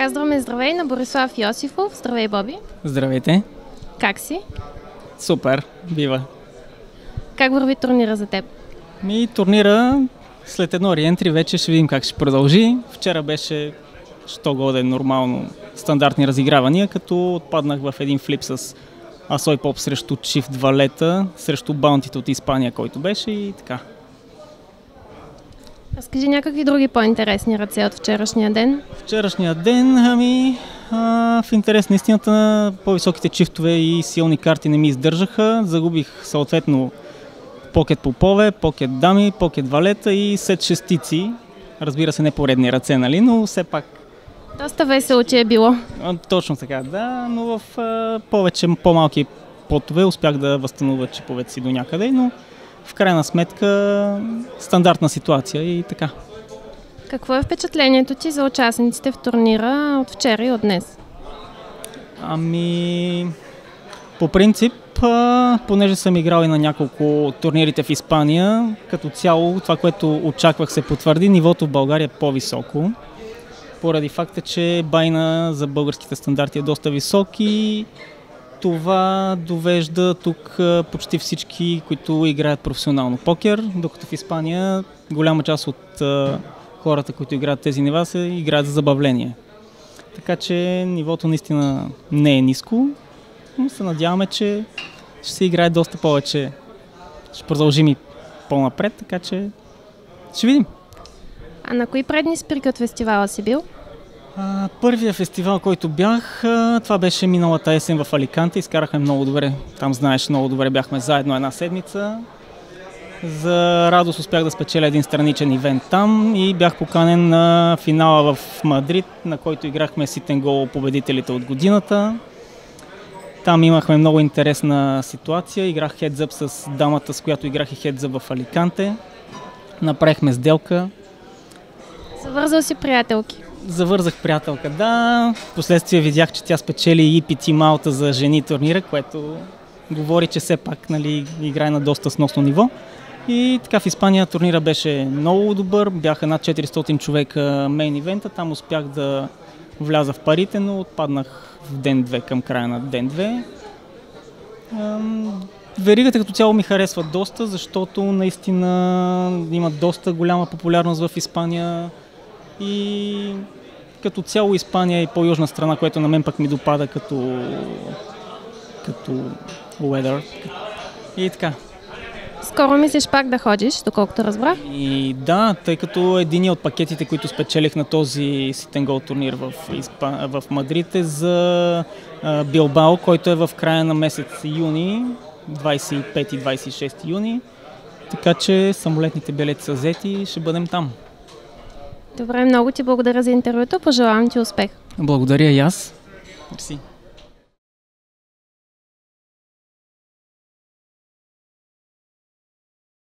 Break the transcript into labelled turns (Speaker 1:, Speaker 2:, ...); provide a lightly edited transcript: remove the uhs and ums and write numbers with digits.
Speaker 1: Казваме здравей на Борислав Йосифов. Здравей, Боби.
Speaker 2: Здравейте.
Speaker 1: Как си?
Speaker 2: Супер, бива.
Speaker 1: Как върви турнира за теб?
Speaker 2: Турнира след едно реентри вече ще видим как ще продължи. Вчера беше що годе нормално стандартни разигравания, като отпаднах в един флип с Асой Поп срещу Чифт Валета, срещу Баунтите от Испания, който беше и така.
Speaker 1: Разкажи някакви други по-интересни ръце от вчерашния ден.
Speaker 2: Вчерашния ден, в интерес на истината, по-високите чифтове и силни карти не ми издържаха. Загубих съответно покет попове, покет дами, покет валета и сет шестици. Разбира се, не поредни ръце, нали, но все пак.
Speaker 1: Доста весело, че е било.
Speaker 2: Точно така, да, но в повече по-малки потове успях да възстановя чиповете си до някъде, но в крайна сметка стандартна ситуация и така.
Speaker 1: Какво е впечатлението ти за участниците в турнира от вчера и от днес?
Speaker 2: По принцип, понеже съм играл и на няколко турнирите в Испания, като цяло това, което очаквах, се потвърди. Нивото в България е по-високо, поради факта, че байна за българските стандарти е доста висок и това довежда тук почти всички, които играят професионално покер, докато в Испания голяма част от хората, които играят тези нива, се играят за забавление. Така че нивото наистина не е ниско, но се надяваме, че ще се играе доста повече. Ще продължим и по-напред, така че ще видим.
Speaker 1: А на кои предни спирки от фестивала си бил?
Speaker 2: Първия фестивал, който бях, това беше миналата есен в Аликанте. Изкарахме много добре. Там, знаеш, много добре бяхме заедно една седмица. За радост успях да спечеля един страничен ивент там и бях поканен на финала в Мадрид, на който играхме Sit and Go победителите от годината. Там имахме много интересна ситуация. Играх хедзъп с дамата, с която играх и хедзъп в Аликанте. Направихме сделка.
Speaker 1: Завързал си приятелки.
Speaker 2: Завързах приятелка, да. Впоследствие видях, че тя спечели EPT Малта за жени турнира, което говори, че все пак, нали, играе на доста сносно ниво. И така в Испания турнира беше много добър. Бяха над 400 човека мейн ивента. Там успях да вляза в парите, но отпаднах в ден 2 към края на ден 2. Веригата като цяло ми харесва доста, защото наистина има доста голяма популярност в Испания и като цяло Испания е по-южна страна, което на мен пък ми допада като weather. И така.
Speaker 1: Скоро мислиш пак да ходиш, доколкото разбрах?
Speaker 2: И да, тъй като един от пакетите, които спечелих на този Sit and Go турнир в Мадрид е за Билбао, който е в края на месец юни, 25 и 26 юни. Така че самолетните билети са взети и ще бъдем там.
Speaker 1: Добре, много ти благодаря за интервюто. Пожелавам ти успех.
Speaker 2: Благодаря и аз. Мерси.